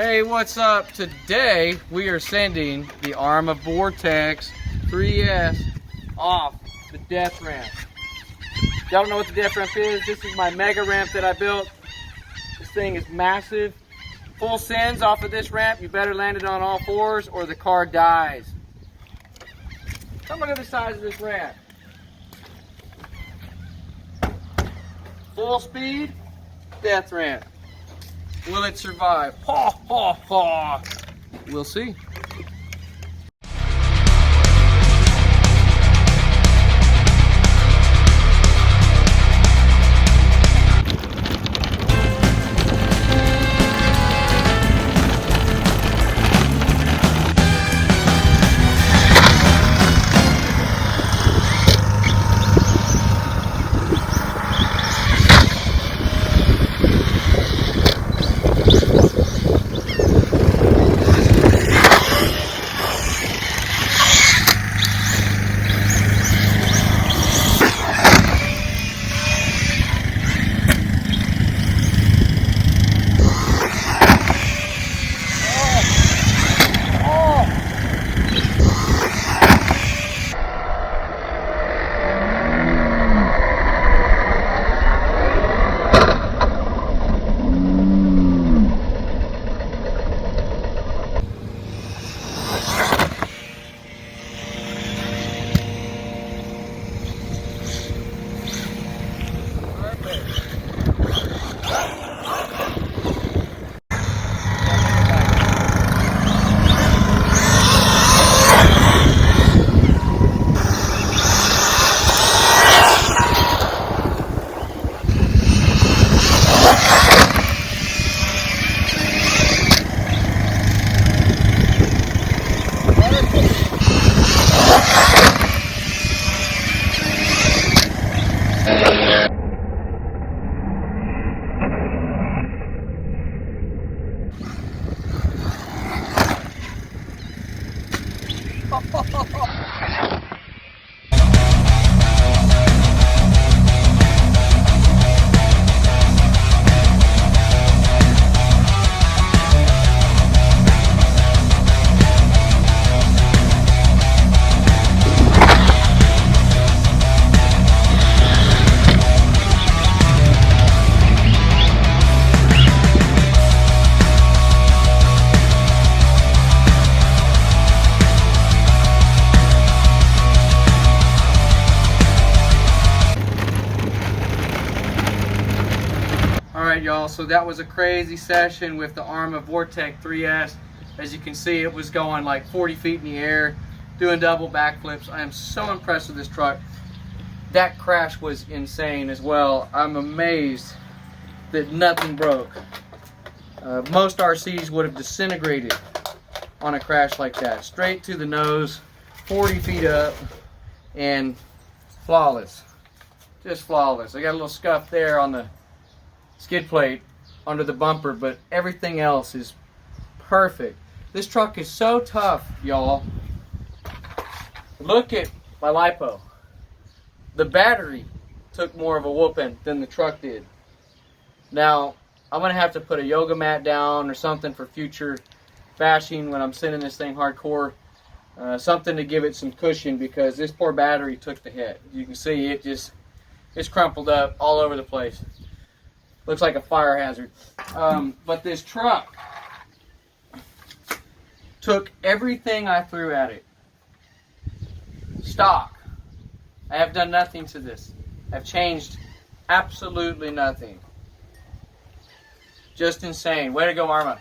Hey, what's up? Today we are sending the Arrma Vorteks 3S off the death ramp. Y'all don't know what the death ramp is? This is my mega ramp that I built. This thing is massive. Full sends off of this ramp, you better land it on all fours or the car dies. Come look at the size of this ramp. Full speed, death ramp. Will it survive? Ha, ha, ha. We'll see. Alright y'all, so that was a crazy session with the Arrma Vorteks 3S. As you can see, it was going like 40 feet in the air, doing double backflips. I am so impressed with this truck. That crash was insane as well. I'm amazed that nothing broke. Most RCs would have disintegrated on a crash like that. Straight to the nose, 40 feet up, and flawless. Just flawless. I got a little scuff there on the skid plate under the bumper, but everything else is perfect. This truck is so tough, y'all. Look at my lipo. The battery took more of a whooping than the truck did. Now, I'm gonna have to put a yoga mat down or something for future bashing when I'm sending this thing hardcore. Something to give it some cushion, because this poor battery took the hit. You can see it's crumpled up all over the place. Looks like a fire hazard. But this truck took everything I threw at it. Stock. I have done nothing to this. I've changed absolutely nothing. Just insane. Way to go, Arrma.